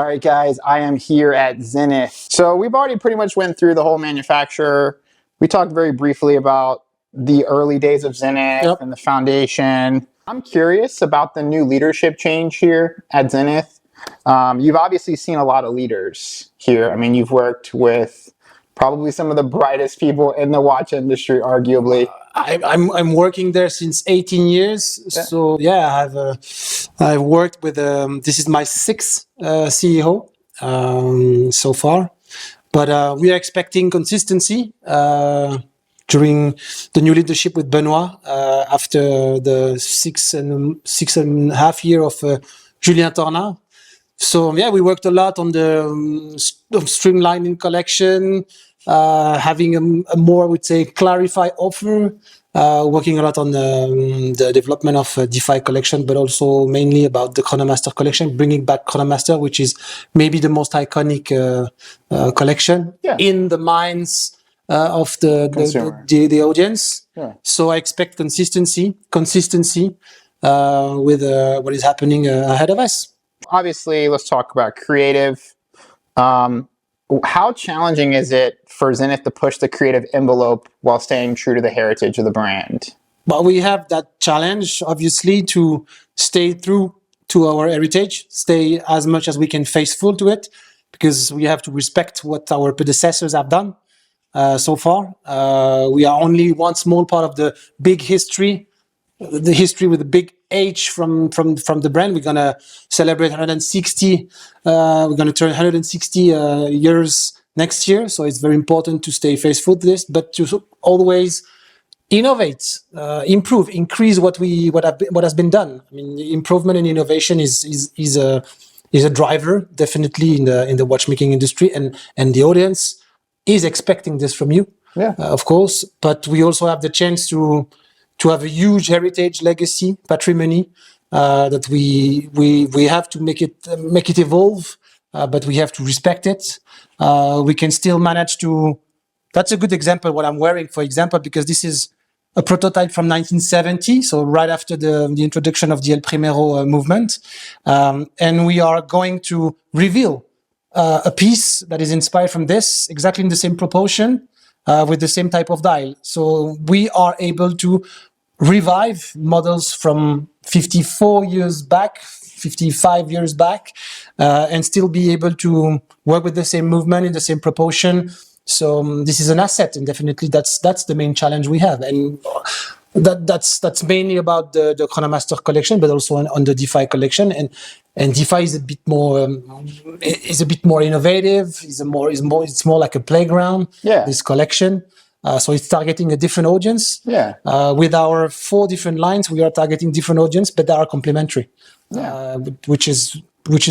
All right, guys, I am here at Zenith. So we've already pretty much went through the whole manufacturer. We talked very briefly about the early days of Zenith and the foundation. I'm curious about the new leadership change here at Zenith. You've obviously seen a lot of leaders here. I mean, you've worked with probably some of the brightest people in the watch industry, arguably. I'm working there since 18 years. Yeah. So yeah, I've worked with this is my sixth CEO so far, but we are expecting consistency during the new leadership with Benoit after the six and a half year of Julien Tornard. So yeah, we worked a lot on the streamlining collection, having a more, I would say, clarified offer, working a lot on the development of DeFi collection, but also mainly about the Chronomaster collection, bringing back Chronomaster, which is maybe the most iconic collection in the minds of the audience. Yeah. So I expect consistency with what is happening ahead of us. Obviously, let's talk about creative. How challenging is it for Zenith to push the creative envelope while staying true to the heritage of the brand? Well, we have that challenge, obviously, to stay true to our heritage, stay as much as we can faithful to it, because we have to respect what our predecessors have done so far. We are only one small part of the big history, the history with a big H from the brand. We're gonna celebrate 160. We're gonna turn 160 years next year. So it's very important to stay faithful to this, but to always innovate, improve, increase what has been done. I mean, improvement and innovation is a driver definitely in the watchmaking industry, and the audience is expecting this from you, of course. But we also have the chance to have a huge heritage, legacy, patrimony that we have to make it evolve, but we have to respect it. We can still manage to. That's a good example. What I'm wearing, for example, because this is a prototype from 1970, so right after the introduction of the El Primero movement, and we are going to reveal a piece that is inspired from this, exactly in the same proportion, with the same type of dial. So we are able to revive models from 54 years back, 55 years back, and still be able to work with the same movement in the same proportion. So this is an asset, and definitely that's the main challenge we have, and that's mainly about the Chronomaster collection, but also on the DeFi collection, and DeFi is a bit more innovative. It's more like a playground. Yeah. This collection. So it's targeting a different audience. Yeah. With our 4 different lines, we are targeting different audience, but they are complementary. Yeah. Which is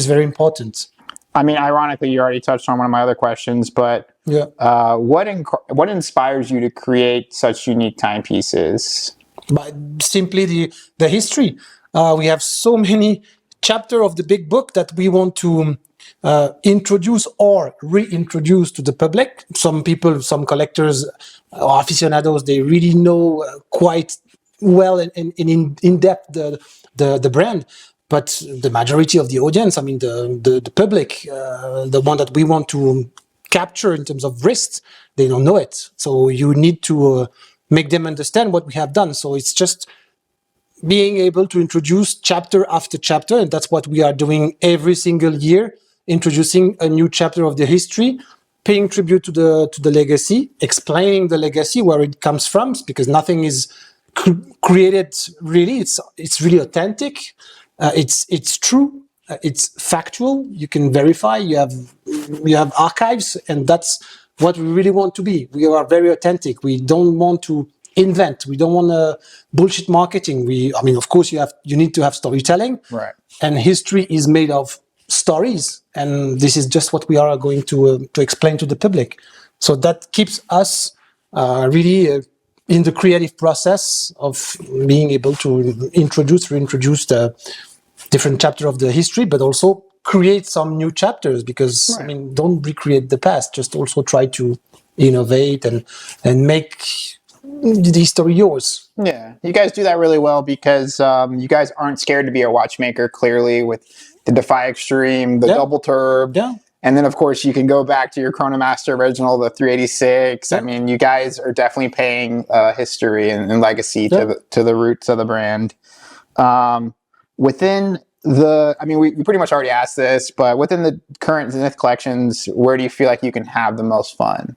very important. I mean, ironically, you already touched on one of my other questions, but what inspires you to create such unique timepieces? By simply the history. We have so many chapters of the big book that we want to introduce or reintroduce to the public. Some people, some collectors or aficionados, they really know quite well and in depth the brand. But the majority of the audience, I mean the public, the one that we want to capture in terms of wrist, they don't know it. So you need to make them understand what we have done. So it's just being able to introduce chapter after chapter, and that's what we are doing every single year, introducing a new chapter of the history, paying tribute to the legacy, explaining the legacy, where it comes from, because nothing is created really. It's really authentic. It's true. It's factual. You can verify. You have archives, and that's what we really want to be. We are very authentic. We don't want to invent. We don't want bullshit marketing. I mean, of course, you need to have storytelling. Right. And history is made of stories, and this is just what we are going to explain to the public. So that keeps us really in the creative process of being able to reintroduce the different chapter of the history, but also create some new chapters, because I mean, don't recreate the past, just also try to innovate and make the history yours. Yeah, you guys do that really well, because you guys aren't scared to be a watchmaker, clearly, with the Defy Extreme, the Double Turb. Yeah. And then, of course, you can go back to your Chronomaster original, the 386. I mean, you guys are definitely paying history and legacy to the roots of the brand. Within the, I mean, we pretty much already asked this, but within the current Zenith collections, where do you feel like you can have the most fun?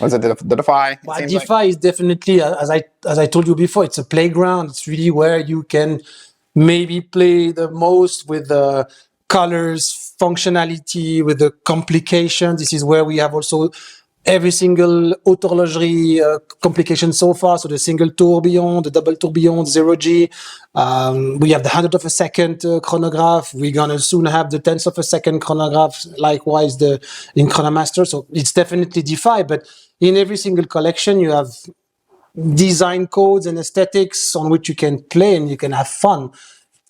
Was it the Defy? Well, Defy is definitely, as I told you before, it's a playground. It's really where you can maybe play the most with the colors, functionality, with the complication. This is where we have also every single haute horlogerie complication so far. So the single tourbillon, the double tourbillon, 0G. We have the 100th of a second chronograph. We're going to soon have the 10th of a second chronograph, likewise in Chronomaster. So it's definitely Defy, but in every single collection, you have design codes and aesthetics on which you can play and you can have fun.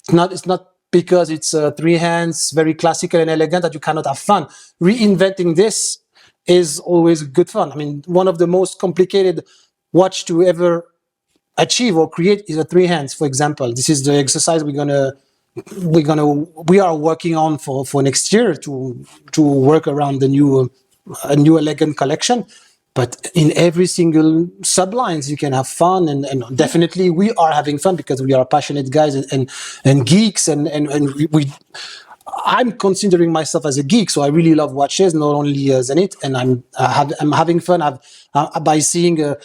It's not because it's three hands, very classical and elegant, that you cannot have fun. Reinventing this is always good fun. I mean, one of the most complicated watch to ever achieve or create is a three hands, for example. This is the exercise we are working on for next year to work around a new elegant collection. But in every single sublines, you can have fun, and definitely we are having fun because we are passionate guys and geeks, and I'm considering myself as a geek, so I really love watches, not only Zenith, and I'm having fun by seeing a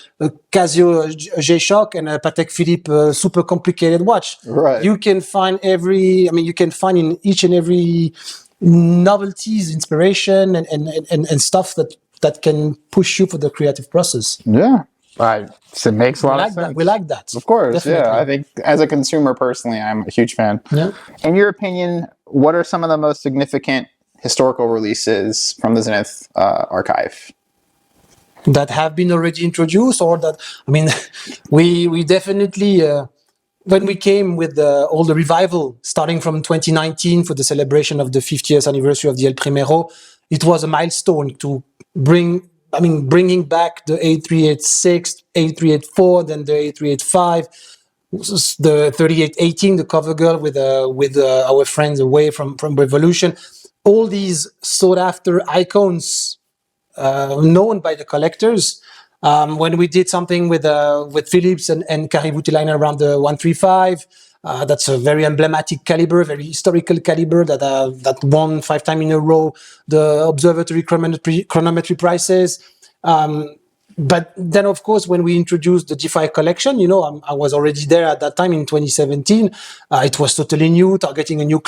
Casio G-Shock and a Patek Philippe super complicated watch. Right. You can find you can find in each and every novelties, inspiration, and stuff that can push you for the creative process. Yeah. Right. So it makes a lot of sense. We like that. Of course, definitely. Yeah. I think as a consumer personally, I'm a huge fan. Yeah. In your opinion, what are some of the most significant historical releases from the Zenith archive? That have been already introduced, or that, I mean, we definitely, when we came with all the revival, starting from 2019 for the celebration of the 50th anniversary of the El Primero, it was a milestone to bringing back the A386, A384, then the A385, the 3818, the cover girl with our friends away from Revolution. All these sought after icons known by the collectors. When we did something with Philips and Caribou-Line around the 135, that's a very emblematic caliber, very historical caliber that won 5 times in a row the observatory chronometry prizes. But then, of course, when we introduced the Defy collection, I was already there at that time in 2017. It was totally new, targeting a new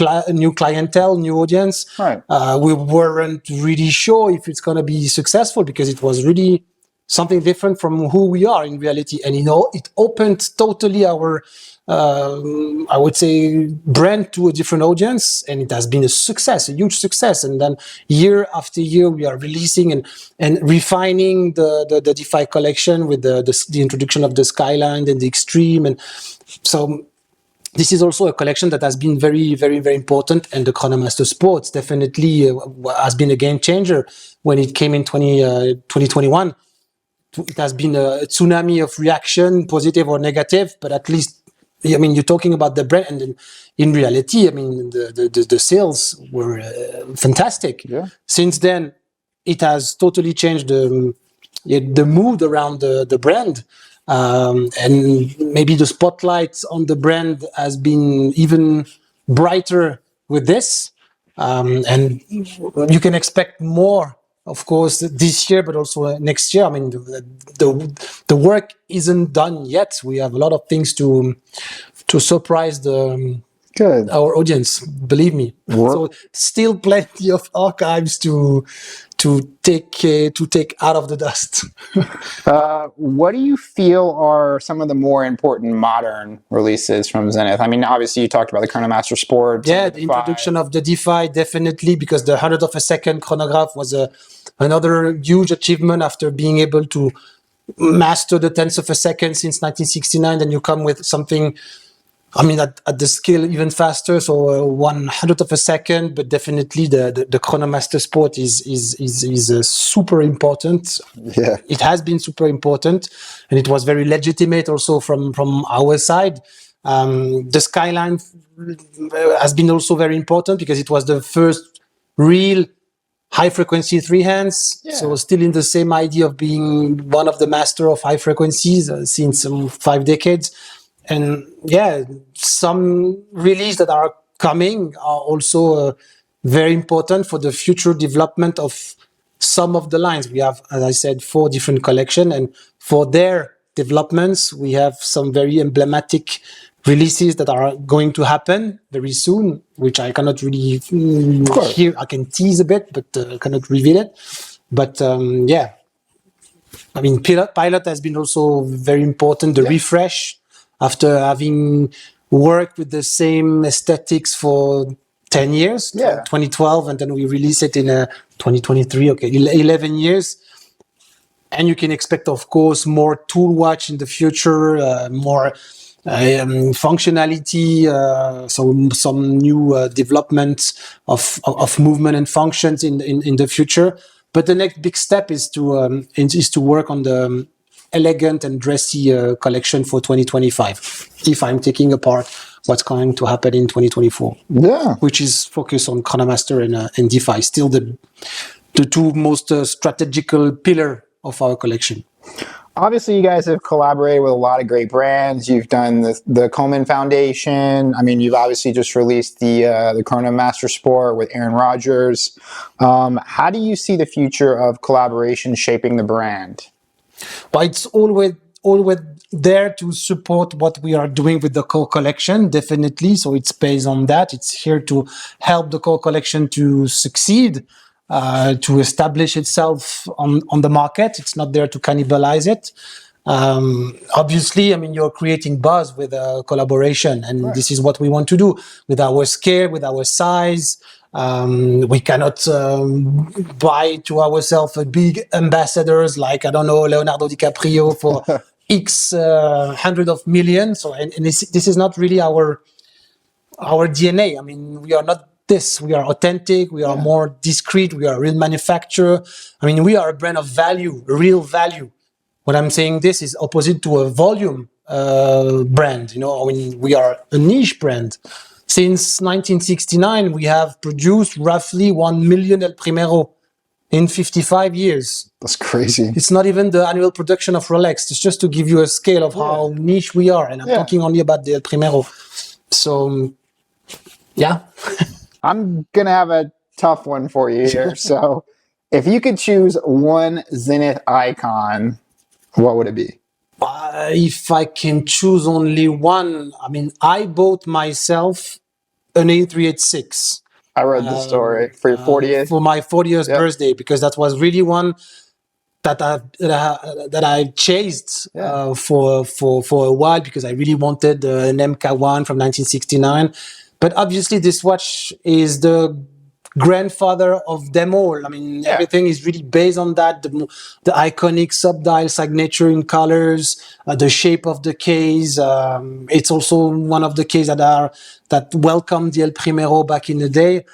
clientele, new audience. Right. We weren't really sure if it's going to be successful because it was really something different from who we are in reality. And, it opened totally our, I would say, brand to a different audience. And it has been a success, a huge success. And then year after year, we are releasing and refining the Defy collection with the introduction of the Skyline and the Extreme. And so this is also a collection that has been very, very, very important. And the Chronomaster Sports definitely has been a game changer when it came in 2021. It has been a tsunami of reaction, positive or negative, but at least, you're talking about the brand, and in reality, the sales were fantastic. Yeah. Since then, it has totally changed the mood around the brand, and maybe the spotlight on the brand has been even brighter with this, and you can expect more. Of course, this year, but also next year. The work isn't done yet. We have a lot of things to surprise our audience. Believe me. So still plenty of archives to take out of the dust. What do you feel are some of the more important modern releases from Zenith? Obviously you talked about the Chronomaster Sports. Yeah, the introduction of the Defy, definitely, because the 100th of a second chronograph was another huge achievement after being able to master the 10th of a second since 1969. Then you come with something, at the scale even faster, so 100th of a second, but definitely the Chronomaster Sport is super important. Yeah. It has been super important, and it was very legitimate also from our side. The Skyline has been also very important because it was the first real high frequency three hands. Yeah. So still in the same idea of being one of the master of high frequencies since 5 decades. And yeah, some releases that are coming are also very important for the future development of some of the lines. We have, as I said, 4 different collections, and for their developments, we have some very emblematic releases that are going to happen very soon, which I cannot really hear. I can tease a bit, but cannot reveal it. But yeah, I mean, Pilot has been also very important. The refresh, after having worked with the same aesthetics for 10 years, 2012, and then we release it in 2023, okay, 11 years. And you can expect, of course, more tool watch in the future, more functionality, so some new developments of movement and functions in the future. But the next big step is to work on the elegant and dressy collection for 2025. If I'm taking apart what's going to happen in 2024, which is focused on Chronomaster and DeFi, still the 2 most strategical pillar of our collection. Obviously, you guys have collaborated with a lot of great brands. You've done the Coleman Foundation. I mean, you've obviously just released the Chronomaster Sport with Aaron Rodgers. How do you see the future of collaboration shaping the brand? Well, it's always there to support what we are doing with the core collection, definitely. So it's based on that. It's here to help the core collection to succeed, to establish itself on the market. It's not there to cannibalize it. Obviously, I mean, you're creating buzz with a collaboration, and this is what we want to do with our scale, with our size. We cannot buy to ourselves a big ambassadors like, I don't know, Leonardo DiCaprio for X hundred of millions. So, and this is not really our DNA. I mean, we are not this. We are authentic. We are more discreet. We are a real manufacturer. I mean, we are a brand of value, real value. When I'm saying this is opposite to a volume brand. You know, I mean, we are a niche brand. Since 1969, we have produced roughly 1 million El Primero in 55 years. That's crazy. It's not even the annual production of Rolex. It's just to give you a scale of how niche we are. And I'm talking only about the El Primero. So, yeah. I'm going to have a tough one for you here. So, if you could choose one Zenith icon, what would it be? If I can choose only one, I mean, I bought myself an A386. I read the story for your 40th. For my 40th birthday, because that was really one that I chased for a while, because I really wanted an MK1 from 1969. But obviously, this watch is the grandfather of them all. I mean, everything is really based on that. The iconic sub-dial signature in colors, the shape of the case. It's also one of the cases that welcomed the El Primero back in the day.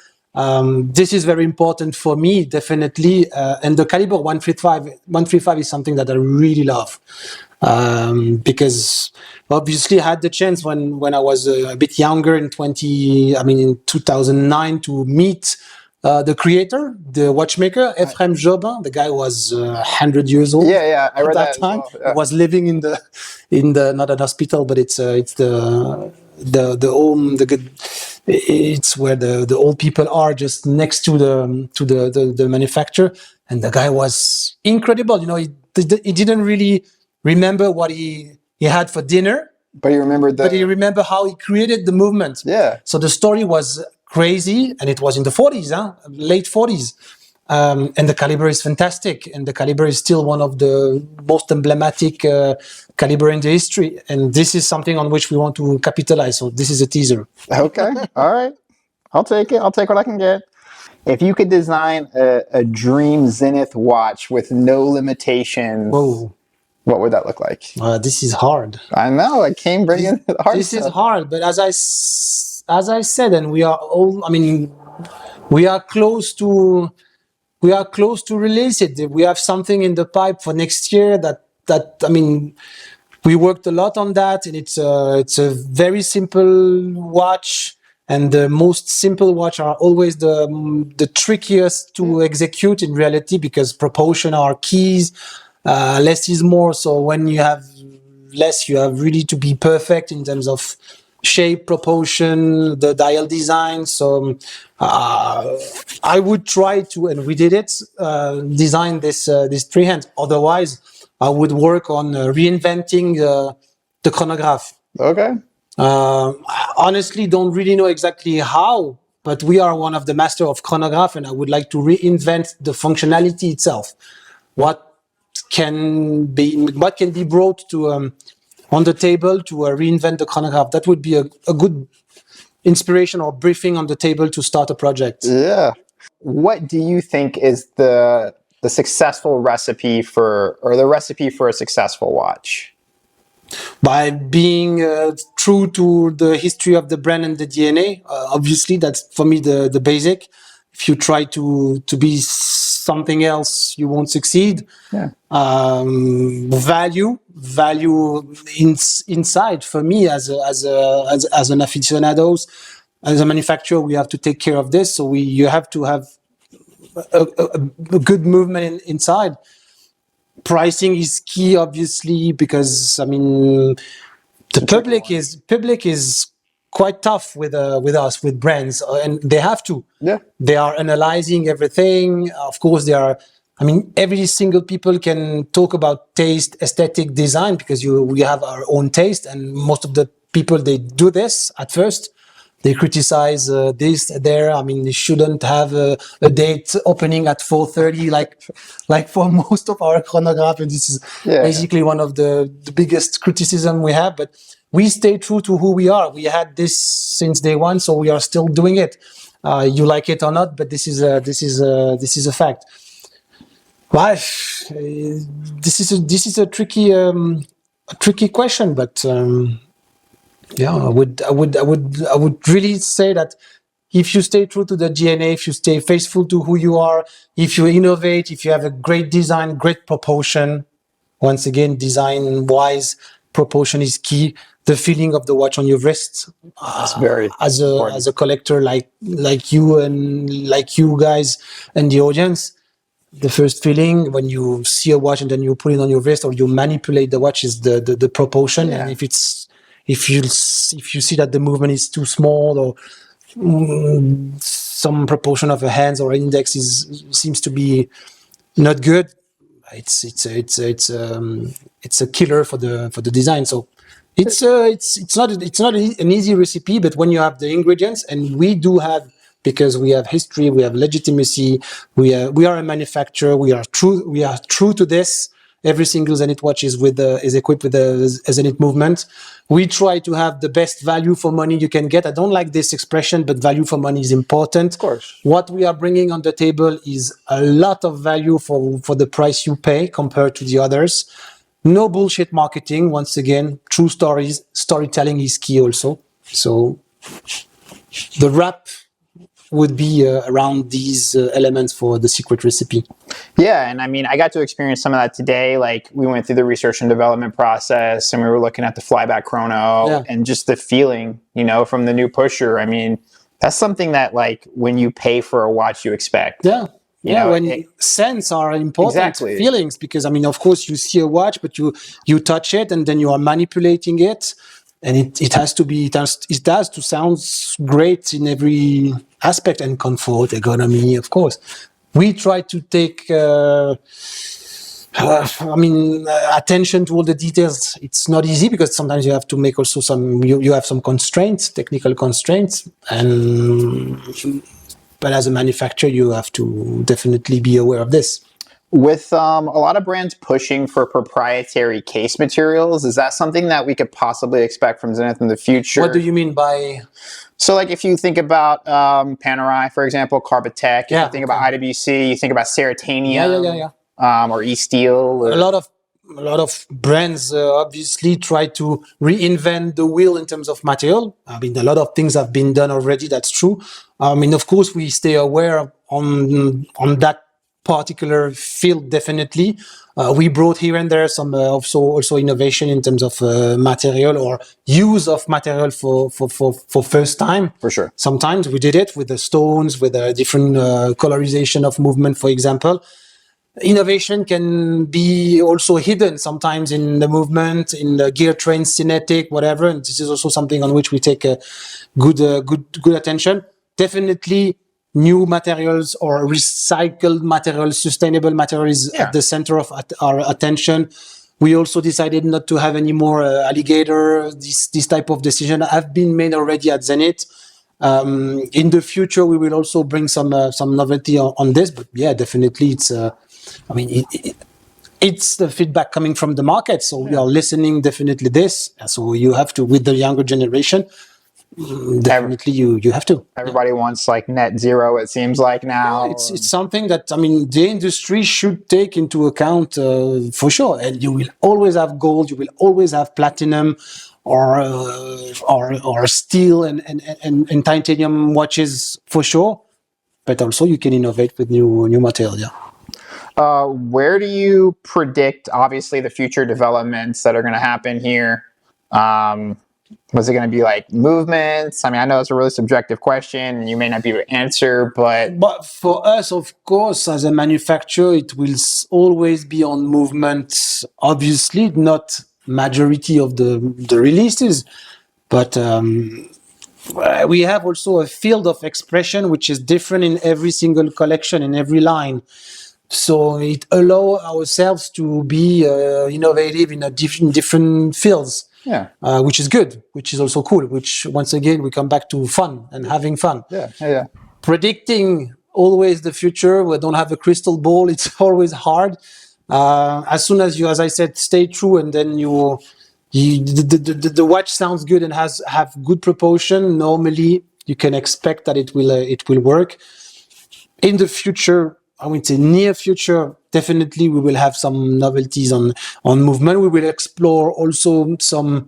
This is very important for me, definitely. And the caliber 135 is something that I really love. Because obviously I had the chance when I was a bit younger in 2009 to meet the creator, the watchmaker, Ephraim Jobin. The guy was 100 years old. Yeah, I read that time. as well. He was living in the not an hospital, but it's the home, it's where the old people are, just next to the manufacturer. And the guy was incredible. You know, he didn't really remember what he had for dinner, but he remembered how he created the movement. Yeah. So the story was crazy, and it was in the 40s, late 40s. And the caliber is fantastic, and the caliber is still one of the most emblematic caliber in the history. And this is something on which we want to capitalize. So this is a teaser. Okay, all right. I'll take it. I'll take what I can get. If you could design a dream Zenith watch with no limitations, what would that look like? This is hard. I know. I came bringing the hard This stuff. is hard, but as I said, and we are all. I mean, we are close to release it. We have something in the pipe for next year that I mean, we worked a lot on that, and it's a very simple watch. And the most simple watch are always the trickiest to execute in reality, because proportion are keys. Less is more. So when you have less, you have really to be perfect in terms of shape, proportion, the dial design. So I would try to, and we did it, design this three hands. Otherwise, I would work on reinventing the chronograph. Okay. I honestly don't really know exactly how, but we are one of the master of chronograph, and I would like to reinvent the functionality itself. What can be brought to on the table to reinvent the chronograph? That would be a good inspiration or briefing on the table to start a project. Yeah. What do you think is the successful recipe for, or the recipe for a successful watch? By being true to the history of the brand and the DNA. Obviously, that's for me the basic. If you try to be something else, you won't succeed. Yeah. Value inside for me as an aficionados, as a manufacturer, we have to take care of this. So you have to have a good movement inside. Pricing is key, obviously, because I mean the public is quite tough with us, with brands, and they have to. Yeah. They are analyzing everything. Of course, they are. I mean, every single people can talk about taste, aesthetic, design, because we have our own taste, and most of the people, they do this at first. They criticize this there. I mean, they shouldn't have a date opening at 4:30, like for most of our chronograph. And this is basically one of the biggest criticism we have. But we stay true to who we are. We had this since day one, so we are still doing it. You like it or not, but this is a fact. Well, this is a tricky question, but. Yeah, I would really say that if you stay true to the DNA, if you stay faithful to who you are, if you innovate, if you have a great design, great proportion, once again, design-wise, proportion is key. The feeling of the watch on your wrist, as a collector like you and like you guys and the audience, the first feeling when you see a watch and then you put it on your wrist or you manipulate the watch is the proportion, and if you see that the movement is too small or some proportion of a hands or index seems to be not good, it's a killer for the design. So it's not an easy recipe, but when you have the ingredients, and we do have, because we have history, we have legitimacy, we are a manufacturer, we are true to this. Every single Zenith watch is equipped with a Zenith movement. We try to have the best value for money you can get. I don't like this expression, but value for money is important. Of course. What we are bringing on the table is a lot of value for the price you pay compared to the others. No bullshit marketing. Once again, true storytelling is key also. So the wrap would be around these elements for the secret recipe. Yeah, and I mean, I got to experience some of that today. Like, we went through the research and development process, and we were looking at the flyback chrono, and just the feeling, from the new pusher. I mean, that's something that, like, when you pay for a watch, you expect. When scents are important, feelings, because I mean, of course, you see a watch, but you touch it, and then you are manipulating it. And it has to sound great in every aspect, and comfort, ergonomy, of course. We try to take, attention to all the details. It's not easy because sometimes you have to make also you have some constraints, technical constraints, but as a manufacturer, you have to definitely be aware of this. With a lot of brands pushing for proprietary case materials, is that something that we could possibly expect from Zenith in the future? What do you mean by? So, like, if you think about Panerai, for example, Carbotech, if you think about IWC, you think about Ceratanium, or E-Steel. A lot of brands obviously try to reinvent the wheel in terms of material. I mean, a lot of things have been done already. That's true. I mean, of course, we stay aware on that particular field, definitely. We brought here and there some also innovation in terms of material or use of material for first time. For sure. Sometimes we did it with the stones, with a different colorization of movement, for example. Innovation can be also hidden sometimes in the movement, in the gear train, cinetic, whatever. And this is also something on which we take a good attention. Definitely new materials or recycled materials, sustainable materials at the center of our attention. We also decided not to have any more alligator. This type of decision have been made already at Zenith. In the future, we will also bring some novelty on this. But yeah, definitely, it's. It's the feedback coming from the market, so we are listening definitely this. So you have to, with the younger generation, definitely you have to. Everybody wants like net zero, it seems like now. It's something that, I mean, the industry should take into account for sure. And you will always have gold, you will always have platinum or steel and titanium watches for sure. But also you can innovate with new material, yeah. Where do you predict, obviously, the future developments that are going to happen here? Was it going to be like movements? I mean, I know it's a really subjective question and you may not be able to answer, but for us, of course, as a manufacturer, it will always be on movement. Obviously, not majority of the releases, but we have also a field of expression which is different in every single collection, in every line. So it allows ourselves to be innovative in different fields, which is good, which is also cool, which once again, we come back to fun and having fun. Yeah. Predicting always the future, we don't have a crystal ball, it's always hard. As soon as you, as I said, stay true and then the watch sounds good and have good proportion, normally you can expect that it will work. In the future, I would say near future, definitely we will have some novelties on movement. We will explore also some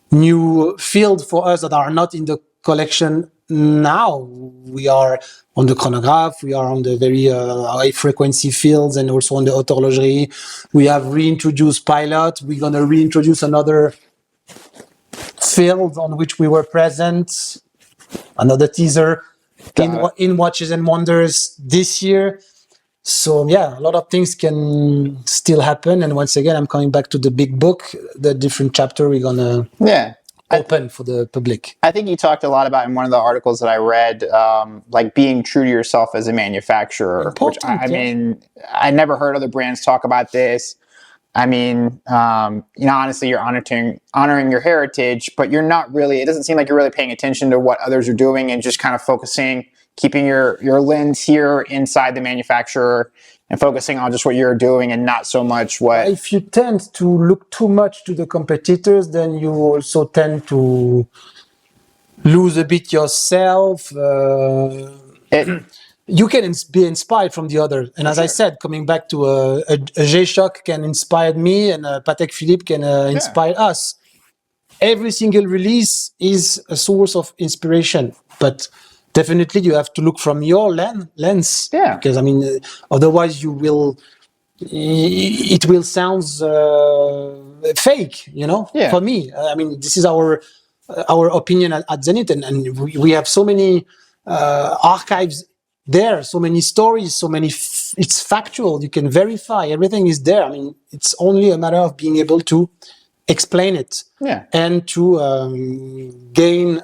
new field for us that are not in the collection now. We are on the chronograph, we are on the very high frequency fields and also on the horlogerie. We have reintroduced pilot. We're going to reintroduce another field on which we were present, another teaser. In Watches and Wonders this year. So yeah, a lot of things can still happen. And once again, I'm coming back to the big book, the different chapter we're gonna open for the public. I think you talked a lot about in one of the articles that I read, like being true to yourself as a manufacturer. Important, which I mean, I never heard other brands talk about this. I mean, honestly, you're honoring your heritage, but you're not really, it doesn't seem like you're really paying attention to what others are doing and just kind of focusing, keeping your lens here inside the manufacturer and focusing on just what you're doing and not so much what... If you tend to look too much to the competitors, then you also tend to lose a bit yourself. You can be inspired from the other. And as I said, coming back to a G-Shock can inspire me and Patek Philippe can inspire us. Every single release is a source of inspiration, but definitely you have to look from your lens. Because I mean, otherwise it will sound fake, for me. I mean, this is our opinion at Zenith and we have so many archives there, so many stories, so many, it's factual, you can verify, everything is there. I mean, it's only a matter of being able to explain it and to gain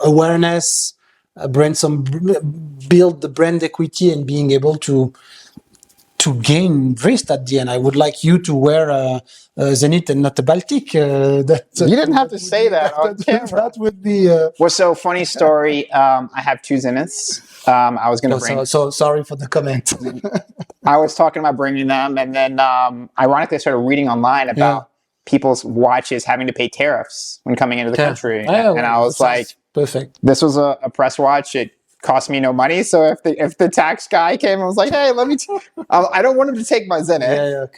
awareness, build the brand equity and being able to gain wrist at the end. I would like you to wear a Zenith and not a Baltic. You didn't have to say that on camera. That would be... Well, so funny story. I have two Zeniths. I was going to bring... So sorry for the comment. I was talking about bringing them, and then ironically I started reading online about people's watches having to pay tariffs when coming into the country. And I was like, perfect. This was a press watch. It cost me no money. So if the tax guy came and was like, hey, let me... I don't want him to take my Zenith,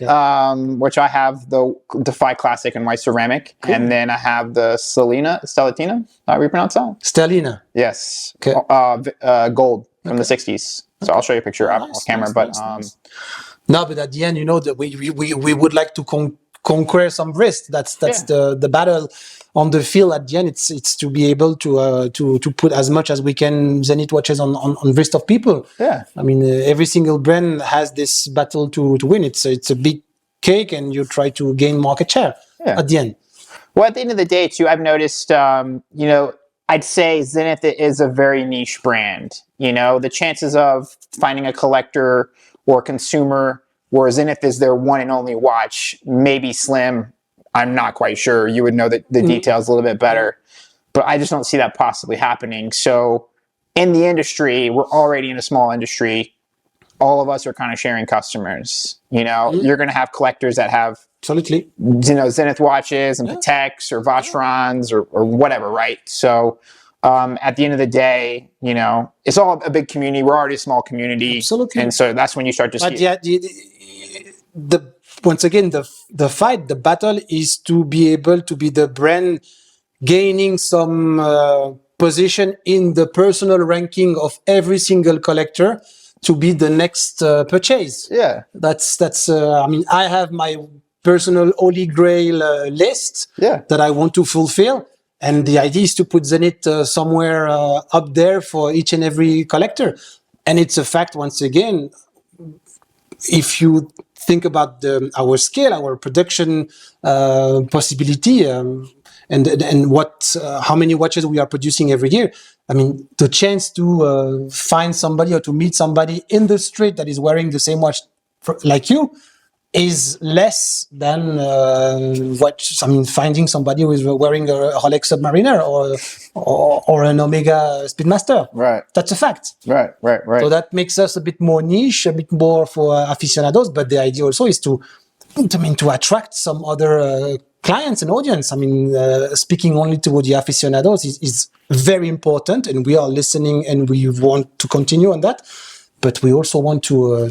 which I have the Defy Classic in white ceramic. Cool. And then I have the Stellatina. How do you pronounce that? Stellina. Yes. Okay. Gold from the 60s. So I'll show you a picture off camera, but no, but at the end, you know, that we would like to conquer some wrist. That's the battle on the field. At the end, it's to be able to put as much as we can Zenith watches on wrist of people. Yeah, I mean, every single brand has this battle to win. It's a big cake, and you try to gain market share at the end. Well, at the end of the day, too, I've noticed, you know, I'd say Zenith is a very niche brand. You know, the chances of finding a collector or consumer where Zenith is their one and only watch may be slim. I'm not quite sure. You would know the details a little bit better. But I just don't see that possibly happening. So in the industry, we're already in a small industry. All of us are kind of sharing customers. You know, you're going to have collectors that have absolutely, you know, Zenith watches and Pateks or Vacherons or whatever, right? So at the end of the day, you know, it's all a big community. We're already a small community. Absolutely. And so that's when you start to see. But yeah, once again, the fight, the battle is to be able to be the brand gaining some position in the personal ranking of every single collector to be the next purchase. Yeah. That's I mean, I have my personal holy grail list that I want to fulfill. And the idea is to put Zenith somewhere up there for each and every collector. And it's a fact, once again, if you think about our scale, our production possibility, and what how many watches we are producing every year. I mean, the chance to find somebody or to meet somebody in the street that is wearing the same watch like you is less than finding somebody who is wearing a Rolex Submariner or an Omega Speedmaster. Right. That's a fact. Right. So that makes us a bit more niche, a bit more for aficionados. But the idea also is to attract some other clients and audience. I mean, speaking only to the aficionados is very important, and we are listening, and we want to continue on that. But we also want to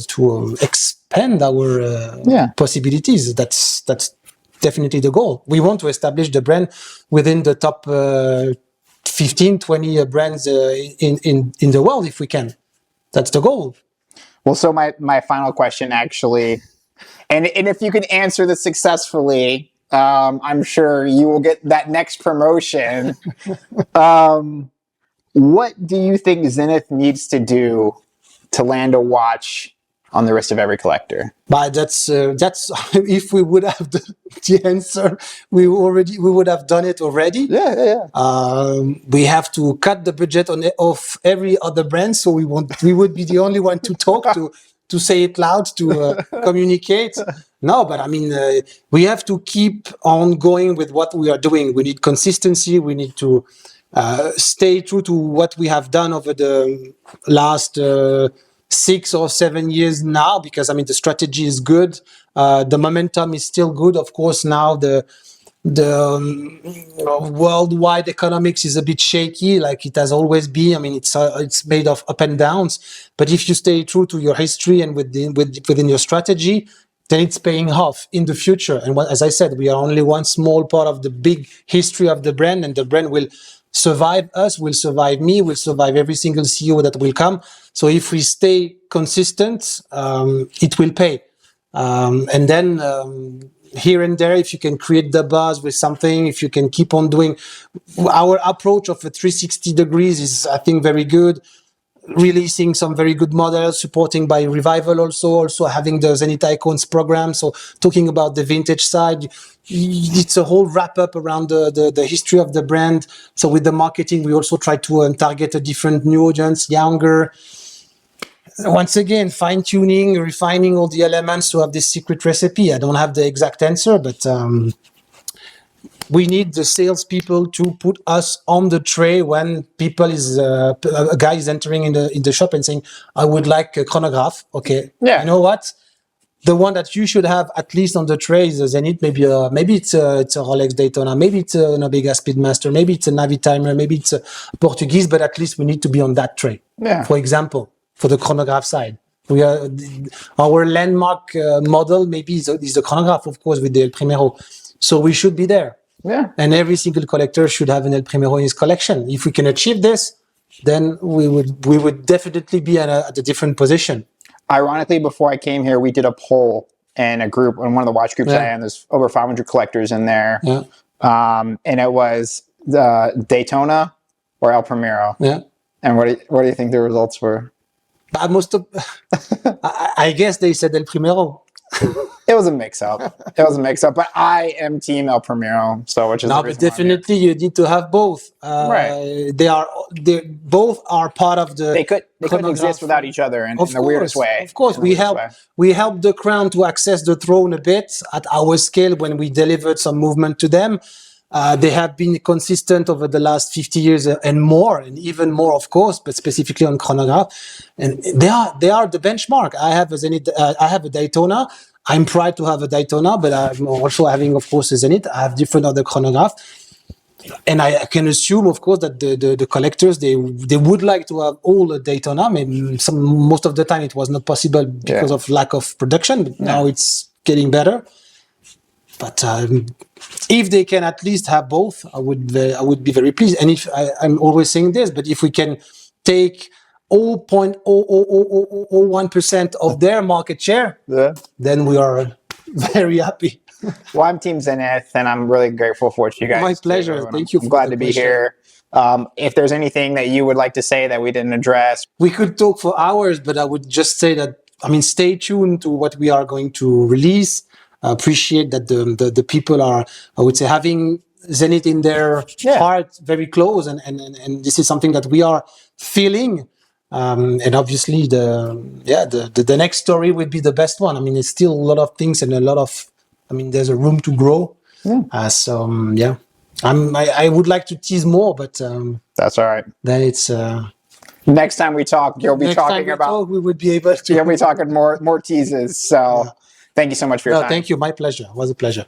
expand our possibilities. That's definitely the goal. We want to establish the brand within the top 15, 20 brands in the world, if we can. That's the goal. Well, so my final question, actually, and if you can answer this successfully, I'm sure you will get that next promotion. What do you think Zenith needs to do to land a watch on the wrist of every collector? But that's if we would have the answer, we would have done it already. We have to cut the budget of every other brand, so we would be the only one to talk to say it loud, to communicate. No, but I mean, we have to keep on going with what we are doing. We need consistency. We need to stay true to what we have done over the last 6 or 7 years now, because I mean the strategy is good, the momentum is still good. Of course, now the worldwide economics is a bit shaky, like it has always been. I mean, it's made of up and downs. But if you stay true to your history and within your strategy, then it's paying off in the future. And as I said, we are only one small part of the big history of the brand, and the brand will survive us, will survive me, will survive every single CEO that will come. So if we stay consistent, it will pay. And then here and there, if you can create the buzz with something, if you can keep on doing, our approach of a 360 degrees is, I think, very good. Releasing some very good models, supporting by Revival also having the Zenith Icons program. So talking about the vintage side, it's a whole wrap up around the history of the brand. So with the marketing, we also try to target a different new audience, younger. Once again, fine tuning, refining all the elements to have this secret recipe. I don't have the exact answer, but we need the salespeople to put us on the tray when people a guy is entering in the shop and saying, "I would like a chronograph." Okay, you know what? The one that you should have at least on the tray is a Zenith. Maybe it's a Rolex Daytona. Maybe it's an Omega Speedmaster. Maybe it's a Navitimer. Maybe it's a Portuguese. But at least we need to be on that tray. For example, for the chronograph side. We are our landmark model. Maybe is the chronograph, of course, with the El Primero. So we should be there. And every single collector should have an El Primero in his collection. If we can achieve this, then we would definitely be at a different position. Ironically, before I came here, we did a poll in a group, in one of the watch groups I am. There's over 500 collectors in there. Yeah. And it was the Daytona or El Primero. Yeah. And what do you think the results were? I guess they said El Primero. It was a mix-up. But I am team El Primero, so which is no, but definitely you need to have both. Right. They both are part of the. They couldn't exist without each other in the weirdest way. Of course, we help the crown to access the throne a bit at our scale when we delivered some movement to them. They have been consistent over the last 50 years and more, and even more, of course, but specifically on chronograph. And they are the benchmark. I have a Zenith. I have a Daytona. I'm proud to have a Daytona, but I'm also having, of course, a Zenith. I have different other chronograph. And I can assume, of course, that the collectors, they would like to have all a Daytona. Maybe most of the time it was not possible because of lack of production, but now it's getting better. But if they can at least have both, I would be very pleased. And if I'm always saying this, but if we can take 0.00001% of their market share, then we are very happy. Well, I'm Team Zenith, and I'm really grateful for what you guys. My pleasure. Thank you. I'm glad to be here. If there's anything that you would like to say that we didn't address, we could talk for hours, but I would just say that, stay tuned to what we are going to release. Appreciate that the people are, I would say, having Zenith in their heart very close, and this is something that we are feeling. And obviously the next story would be the best one. It's still a lot of things and a lot of, there's a room to grow. I would like to tease more, but that's all right. Then it's next time we talk, you'll be talking about. We would be able to. You'll be talking more teases. So thank you so much for your time. Thank you. My pleasure. It was a pleasure.